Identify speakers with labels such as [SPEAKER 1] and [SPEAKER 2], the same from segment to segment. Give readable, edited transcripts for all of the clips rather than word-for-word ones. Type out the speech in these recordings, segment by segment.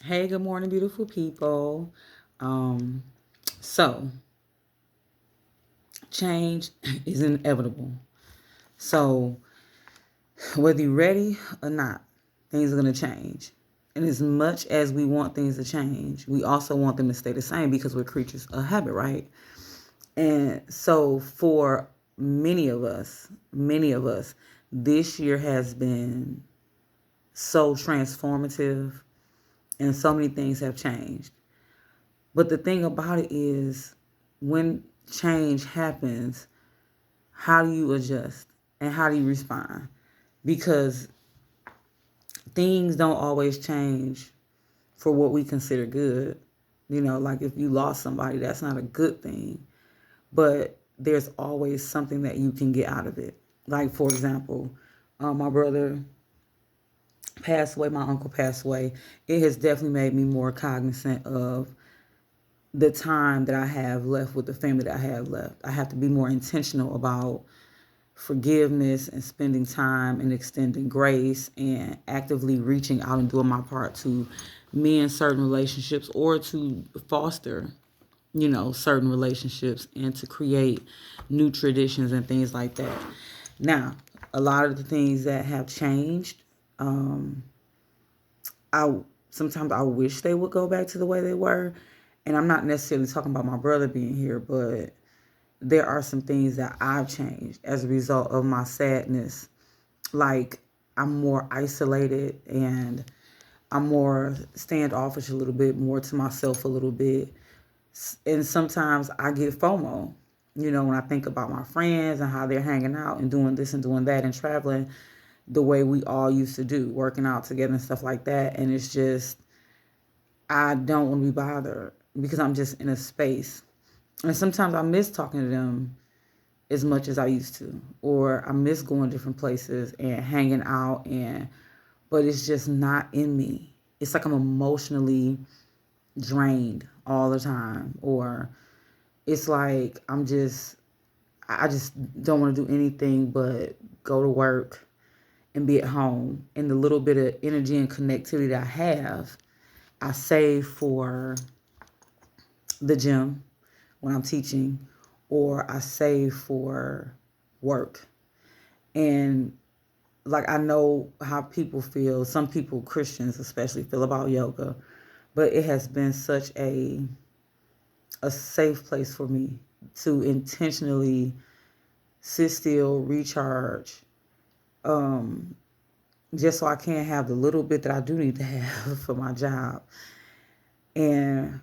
[SPEAKER 1] Hey, good morning, beautiful people. Um, so, change is inevitable. So, whether you're ready or not, things are going to change. And as much as we want things to change, we also want them to stay the same because we're creatures of habit, right? And so, for many of us, this year has been so transformative and so many things have changed. But the thing about it is, when change happens, how do you adjust and how do you respond? Because things don't always change for what we consider good. Like if you lost somebody, that's not a good thing. But there's always something that you can get out of it. Like, for example, my brother passed away, my uncle passed away. It has definitely made me more cognizant of the time that I have left with the family that I have left. I have to be more intentional about forgiveness and spending time and extending grace and actively reaching out and doing my part to mend certain relationships or to foster, certain relationships and to create new traditions and things like that. Now, a lot of the things that have changed, I sometimes I wish they would go back to the way they were. And I'm not necessarily talking about my brother being here, but there are some things that I've changed as a result of my sadness. Like, I'm more isolated and I'm more standoffish a little bit, more to myself a little bit. And sometimes I get FOMO, when I think about my friends and how they're hanging out and doing this and doing that and traveling the way we all used to do, working out together and stuff like that. And it's just, I don't want to be bothered because I'm just in a space. And sometimes I miss talking to them as much as I used to, or I miss going different places and hanging out, but it's just not in me. It's like I'm emotionally drained all the time, or it's like I just don't want to do anything but go to work and be at home. And the little bit of energy and connectivity that I have, I save for the gym when I'm teaching, or I save for work. And like, I know how people feel, some people, Christians especially, feel about yoga, but it has been such a safe place for me to intentionally sit still, recharge, um, just so I can have the little bit that I do need to have for my job. And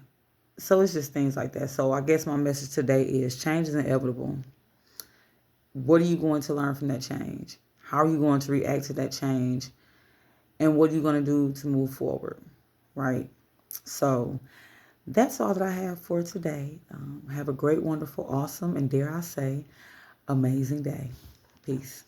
[SPEAKER 1] so it's just things like that. So I guess my message today is change is inevitable. What are you going to learn from that change? How are you going to react to that change? And what are you going to do to move forward? Right? So that's all that I have for today. Have a great, wonderful, awesome, and dare I say, amazing day. Peace.